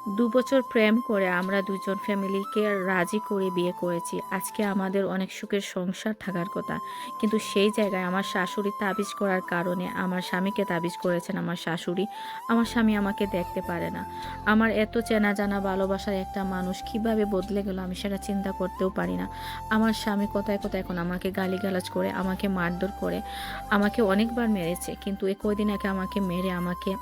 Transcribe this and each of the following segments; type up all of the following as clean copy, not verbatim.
২ বছর প্রেম করে আমরা দুজন ফ্যামিলিকে রাজি করে বিয়ে করেছি। আজকে আমাদের অনেক সুখের সংসার থাকার কথা। কিন্তু সেই জায়গায় আমার শাশুড়ি তাবিজ করার কারণে আমার স্বামীকে তাবিজ করেছেন আমার শাশুড়ি। আমার স্বামী আমাকে দেখতে পারে না। আমার এত চেনা জানা ভালোবাসার একটা মানুষ কিভাবে বদলে গেল আমি সেটা চিন্তা করতেও পারি না। আমার স্বামী কোথায়, কোথায় এখন আমাকে গালিগালাজ করে, আমাকে মারধর করে, আমাকে অনেকবার মেরেছে। কিন্তু এই কয়দিন আগে আমাকে মেরে আমাকে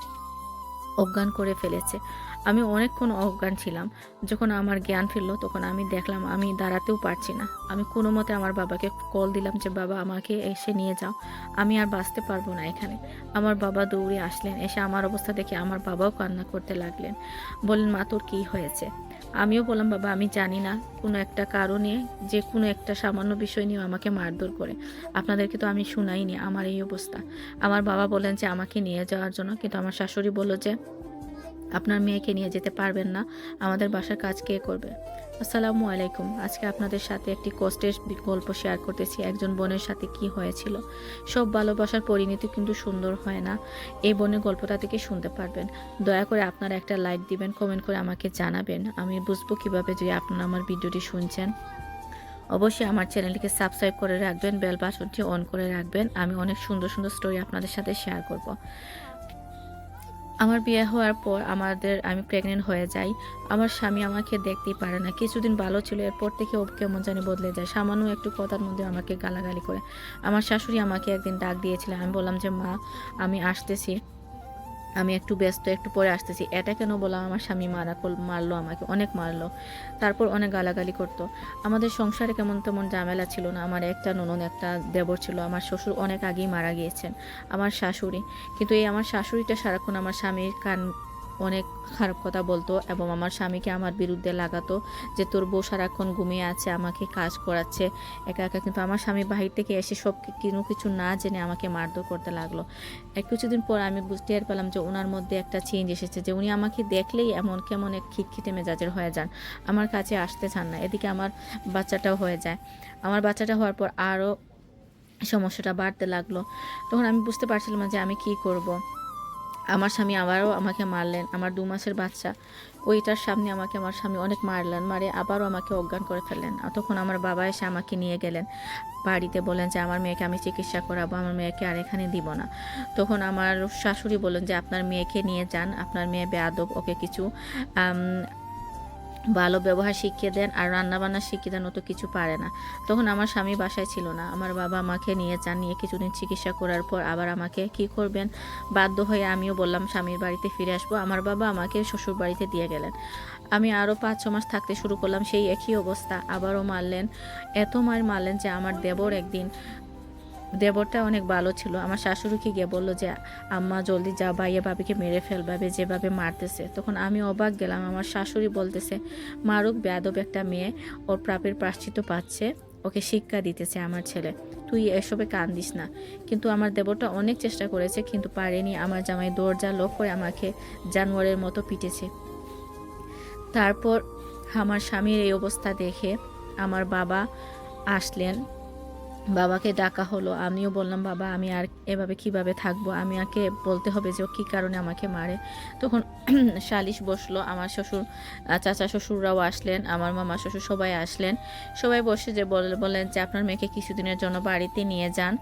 অজ্ঞান করে ফেলেছে। আমি অনেকক্ষণ অজ্ঞান ছিলাম। যখন আমার জ্ঞান ফিরল তখন আমি দেখলাম আমি দাঁড়াতেও পারছি না। আমি কোনোমতে আমার বাবাকে কল দিলাম যে, "বাবা আমাকে এসে নিয়ে যাও। আমি আর বাঁচতে পারবো না এখানে।" আমার বাবা দৌড়ে আসলেন। এসে আমার অবস্থা দেখে আমার বাবাও কান্না করতে লাগলেন। বললেন, "মা তোর কী হয়েছে?" আমিও বললাম, "বাবা আমি জানি না কোনো একটা কারণে যে কোনো একটা সামান্য বিষয় নিয়েও আমাকে মারধর করে। আপনাদেরকে তো আমি শুনাইনি আমার এই অবস্থা।" আমার বাবা বললেন যে আমাকে নিয়ে যাওয়ার জন্য। কিন্তু আমার শাশুড়ি বলল যে, "আপনার মেয়েকে নিয়ে যেতে পারবেন না। আমাদের বাসার কাজ কে করবে?" আসসালামু আলাইকুম। আজকে আপনাদের সাথে একটি কষ্টের গল্প শেয়ার করতেছি। একজন বোনের সাথে কি হয়েছিল। সব ভালোবাসার পরিণতি কিন্তু সুন্দর হয় না। এই বোনের গল্পটা থেকে শুনতে পারবেন। দয়া করে আপনারা একটা লাইক দিবেন, কমেন্ট করে আমাকে জানাবেন। আমি বুঝবো কিভাবে যে আপনারা আমার ভিডিওটি শুনছেন। অবশ্যই আমার চ্যানেলটিকে সাবস্ক্রাইব করে রাখবেন, বেল বাটনটি অন করে রাখবেন। আমি অনেক সুন্দর, সুন্দর স্টোরি আপনাদের সাথে শেয়ার করব। আমার বিয়ে হওয়ার পর আমি প্রেগনেন্ট হয়ে যাই। আমার স্বামী আমাকে দেখতেই পারে না। কিছুদিন ভালো ছিল, এরপর থেকে ও কেমন জানি বদলে যায়। সামান্য একটু কথার মধ্যে আমাকে গালাগালি করে। আমার শাশুড়ি আমাকে একদিন ডাক দিয়েছিলেন। আমি বললাম যে, "মা আমি আসতেছি। আমি একটু ব্যস্ত, একটু পরে আসতেছি।" এটা কেন বললাম, আমার স্বামী মারলো আমাকে, অনেক মারলো। তারপর অনেক গালাগালি করতো। আমাদের সংসারে কেমন তেমন ঝামেলা ছিল না। আমার একটা ননদ, একটা দেবর ছিল। আমার শ্বশুর অনেক আগেই মারা গিয়েছেন। আমার শাশুড়ি। কিন্তু এই আমার শাশুড়িটা সারাক্ষণ আমার স্বামীর অনেক খারাপ কথা বলতো এবং আমার স্বামীকে আমার বিরুদ্ধে লাগাতো যে, "তোর বউ সারাক্ষণ ঘুমিয়ে আছে, আমাকে কাজ করাচ্ছে একা, একা।" কিন্তু আমার স্বামী বাহির থেকে এসে সব কিছু না জেনে আমাকে মারধর করতে লাগলো। কিছুদিন পর আমি টের পেলাম যে উনার মধ্যে একটা চেঞ্জ এসেছে, যে উনি আমাকে দেখলেই কেমন এক খিটখিটে মেজাজের হয়ে যান। আমার কাছে আসতে চান না। এদিকে আমার বাচ্চাটাও হয়ে যায়। আমার বাচ্চাটা হওয়ার পর আরও সমস্যাটা বাড়তে লাগলো। তখন আমি বুঝতে পারছিলাম না যে আমি কি করব। আমার স্বামী আবারও আমাকে মারলেন। আমার ২ মাসের বাচ্চা, ওইটার সামনে আমাকে আমার স্বামী অনেক মারলেন। মারে আবারও আমাকে অজ্ঞান করে ফেললেন। তখন আমার বাবা এসে আমাকে নিয়ে গেলেন বাড়িতে। বললেন যে আমার মেয়েকে আমি চিকিৎসা করাবো, আমার মেয়েকে আর এখানে দিব না। তখন আমার শাশুড়ি বললেন যে, "আপনার মেয়েকে নিয়ে যান, আপনার মেয়ে বেয়াদব, ওকে কিছু আম ভালো ব্যবহার শিখিয়ে দেন আর রান্নাবান্না শিখিয়ে দেন, ও তো কিছু পারে না।" তখন আমার স্বামী বাসায় ছিল না। আমার বাবা আমাকে নিয়ে যান। নিয়ে কিছুদিন চিকিৎসা করার পর আবার আমাকে কি করবেন, বাধ্য হয়ে আমিও বললাম স্বামীর বাড়িতে ফিরে আসবো। আমার বাবা আমাকে শ্বশুর বাড়িতে দিয়ে গেলেন। আমি আরও ৫-৬ মাস থাকতে শুরু করলাম, সেই একই অবস্থা। আবারও মারলেন। এত মার মারলেন যে আমার দেবরটা অনেক ভালো ছিল। আমার শাশুড়িকে গিয়ে বলল যে, "আম্মা জলদি যা, ভাইয়া ভাবিকে মেরে ফেলবে যেভাবে মারতেছে।" তখন আমি অবাক গেলাম। আমার শাশুড়ি বলতেছে, "মারুক, বেয়াদব একটা মেয়ে, ওর প্রাপের প্রায়শ্চিত্ত পাচ্ছে, ওকে শিক্ষা দিতেছে আমার ছেলে। তুই এসবে কান দিস না।" কিন্তু আমার দেবরটা অনেক চেষ্টা করেছে কিন্তু পারেনি। আমার জামাই দরজা লক করে আমাকে জানোয়ারের মতো পিটেছে। তারপর আমার স্বামীর এই অবস্থা দেখে আমার বাবা আসলেন। বাবাকে ডাকা হলো। আমিও বললাম, "বাবা আমি আর এভাবে কিভাবে থাকবো? আমাকে বলতে হবে যে ও কী কারণে আমাকে মারে।" তখন সালিশ বসলো। আমার শ্বশুর, চাচা শ্বশুররাও আসলেন, আমার মামা শ্বশুর সবাই আসলেন। সবাই বসে যে বললেন যে, "আপনার মেয়েকে কিছুদিনের জন্য বাড়িতে নিয়ে যান,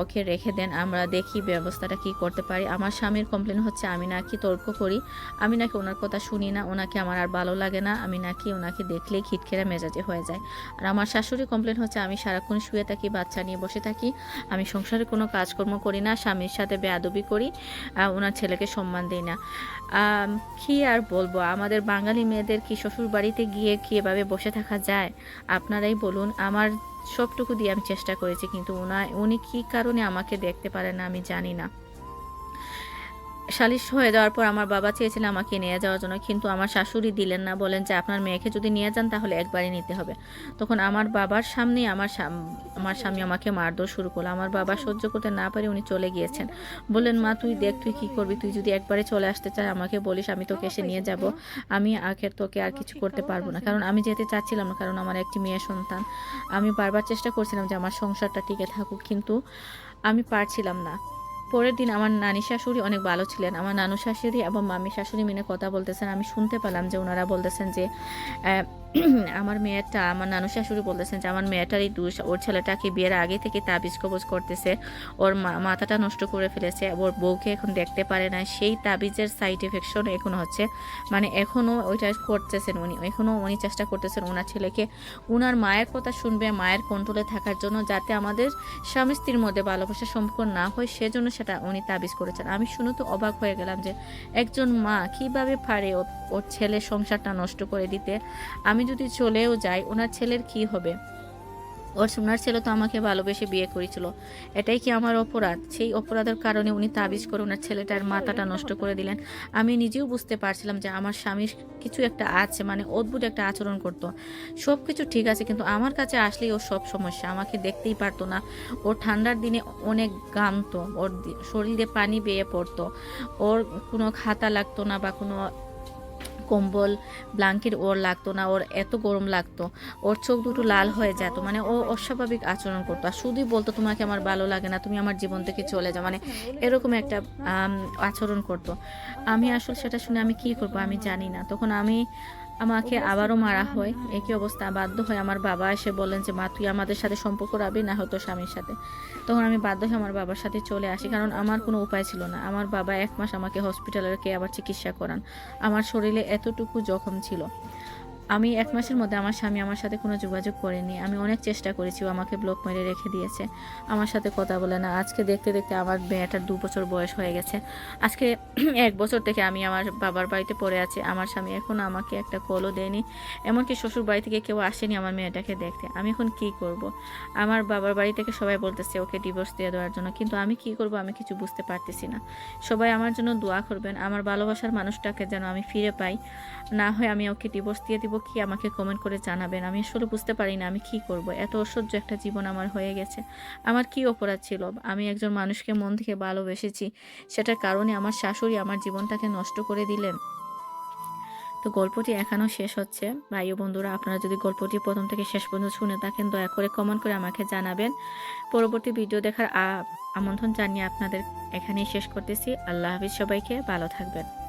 ওকে রেখে দেন, আমরা দেখি ব্যবস্থাটা কী করতে পারি।" আমার স্বামীর কমপ্লেন হচ্ছে আমি নাকি তর্ক করি, আমি নাকি ওনার কথা শুনি না, ওনাকে আমার আর ভালো লাগে না, আমি নাকি ওনাকে দেখলেই খিটখিটে মেজাজে হয়ে যায়। আর আমার শাশুড়ি কমপ্লেন হচ্ছে আমি সারাক্ষণ শুয়ে থাকি, বাচ্চা নিয়ে বসে থাকি, আমি সংসারে কোনো কাজকর্ম করি না, স্বামীর সাথে বেয়াদবি করি, ওনার ছেলেকে সম্মান দিই না। কি আর বলবো, আমাদের বাঙালি মেয়েদের কি শ্বশুর বাড়িতে গিয়ে কি এভাবে বসে থাকা যায়? আপনারাই বলুন। আমার সবটুকু দিয়ে আমি চেষ্টা করেছি কিন্তু উনি কী কারণে আমাকে দেখতে পারেন না আমি জানি না। সালিশ হয়ে যাওয়ার পর আমার বাবা চেয়েছিলেন আমাকে নিয়ে যাওয়ার জন্য, কিন্তু আমার শাশুড়ি দিলেন না। বলেন যে, "আপনার মেয়েকে যদি নিয়ে যান তাহলে একবারই নিতে হবে।" তখন আমার বাবার সামনেই আমার স্বামী আমাকে মারধর শুরু করলো। আমার বাবা সহ্য করতে না পারে উনি চলে গিয়েছেন। বললেন, "মা তুই দেখ তুই কী করবি? তুই যদি একবারে চলে আসতে চাস আমাকে বলিস, আমি তোকে এসে নিয়ে যাব। আমি তোকে আর কিছু করতে পারবো না।" কারণ আমি যেতে চাচ্ছিলাম না, কারণ আমার একটি মেয়ে সন্তান। আমি বারবার চেষ্টা করছিলাম যে আমার সংসারটা টিকে থাকুক, কিন্তু আমি পারছিলাম না। পরের দিন আমার নানি শাশুড়ি অনেক ভালো ছিলেন। আমার নানু শাশুড়ি এবং মামি শাশুড়ি মিলে কথা বলতেছেন। আমি শুনতে পেলাম যে ওনারা বলতেছেন যে অ্যা আমার মেয়েটা, আমার নানু শাশুড়ি বলতেছেন যে আমার মেয়েটারই দোষ। ওর ছেলেটাকে বিয়ের আগে থেকে তাবিজ কবজ করতেছে। ওর মাথাটা নষ্ট করে ফেলেছে। ওর বউকে এখন দেখতে পারে না। সেই তাবিজের সাইড ইফেকশন এখনো হচ্ছে। মানে এখনও ওইটা করতেছেন উনি। এখনও উনি চেষ্টা করতেছেন ওনার ছেলেকে উনার মায়ের কথা শুনবে, মায়ের কন্ট্রোলে থাকার জন্য, যাতে আমাদের স্বামী স্ত্রীর মধ্যে ভালোবাসার সম্পর্ক না হয়, সেজন্য সেটা উনি তাবিজ করেছেন। আমি শুনে তো অবাক হয়ে গেলাম যে একজন মা কিভাবে পারে ওর ছেলের সংসারটা নষ্ট করে দিতে। আমি যদি চলেও যাই ওনার ছেলের কি হবে? ওনার ছেলে তো আমাকে ভালোবেসে বিয়ে করেছিল। এটাই কি আমার অপরাধ? সেই অপরাধের কারণে উনি তাবিজ করে ওনার ছেলেটার মাথাটা নষ্ট করে দিলেন। আমি নিজেও বুঝতে পারছিলাম যে আমার স্বামীর কিছু একটা আছে, মানে অদ্ভুত একটা আচরণ করত। সবকিছু ঠিক আছে, কিন্তু আমার কাছে আসলেই ওর সব সমস্যা। আমাকে দেখতেই পারতো না। ও ঠান্ডার দিনে অনেক ঘামতো। ওর শরীরে পানি বেয়ে পড়তো। ওর কোনো খাতা লাগতো না বা কোনো কম্বল, ব্ল্যাঙ্কেট ওর লাগতো না। ওর এত গরম লাগতো। ওর চোখ দুটো লাল হয়ে যেত। মানে ও অস্বাভাবিক আচরণ করতো। আর শুধুই বলতো, "তোমাকে আমার ভালো লাগে না। তুমি আমার জীবন থেকে চলে যাও।" মানে এরকম একটা আম আচরণ করতো। আমি আসলে সেটা শুনে আমি কি করব আমি জানি না। তখন আমাকে আবারও মারা হয়। একই অবস্থা বাধ্য হয়ে আমার বাবা এসে বললেন যে, "মা, তুই আমাদের সাথে সম্পর্ক রাখবি, না হয় তোর স্বামীর সাথে।" তখন আমি বাধ্য হয়ে আমার বাবার সাথে চলে আসি। কারণ আমার কোনো উপায় ছিল না। আমার বাবা ১ মাস আমাকে হসপিটালে রেখে আবার চিকিৎসা করান। আমার শরীরে এতটুকু জখম ছিল। আমি ১ মাসের মধ্যে আমার স্বামী আমার সাথে কোনো যোগাযোগ করেনি। আমি অনেক চেষ্টা করেছি, ও আমাকে ব্লক মেরে রেখে দিয়েছে। আমার সাথে কথা বলে না। আজকে দেখতে, দেখতে আমার মেয়েটার ২ বছর বয়স হয়ে গেছে। আজকে ১ বছর থেকে আমি আমার বাবার বাড়িতে পড়ে আছি। আমার স্বামী এখনো আমাকে একটা কলও দেয়নি। এমনকি শ্বশুর বাড়ি থেকে কেউ আসেনি আমার মেয়েটাকে দেখতে। আমি এখন কি করব? আমার বাবার বাড়ি থেকে সবাই বলতেছে ওকে ডিভোর্স দিয়ে দেওয়ার জন্য। কিন্তু আমি কি করব আমি কিছু বুঝতে পারতেছি না। সবাই আমার জন্য দোয়া করবেন। আমার ভালোবাসার মানুষটাকে যেন আমি ফিরে পাই। না হয় আমি ওকে ডিভোর্স দিয়ে দিব, কি আমাকে কমেন্ট করে জানাবেন। আমি আসলে বুঝতে পারি না আমি কি করব। এত অসহ্য একটা জীবন আমার হয়ে গেছে। আমার কি অপরাধ ছিল? আমি একজন মানুষকে মন থেকে ভালোবেসেছি। সেটার কারণে আমার শাশুড়ি আমার জীবনটাকে নষ্ট করে দিলেন। তো গল্পটি এখানেও শেষ হচ্ছে। ভাই ও বন্ধুরা, আপনারা যদি গল্পটি প্রথম থেকে শেষ পর্যন্ত শুনে থাকেন, দয়া করে কমেন্ট করে আমাকে জানাবেন। পরবর্তী ভিডিও দেখার আমন্ত্রণ জানিয়ে আপনাদের এখানেই শেষ করতেছি। আল্লাহ হাফিজ, সবাইকে ভালো থাকবেন।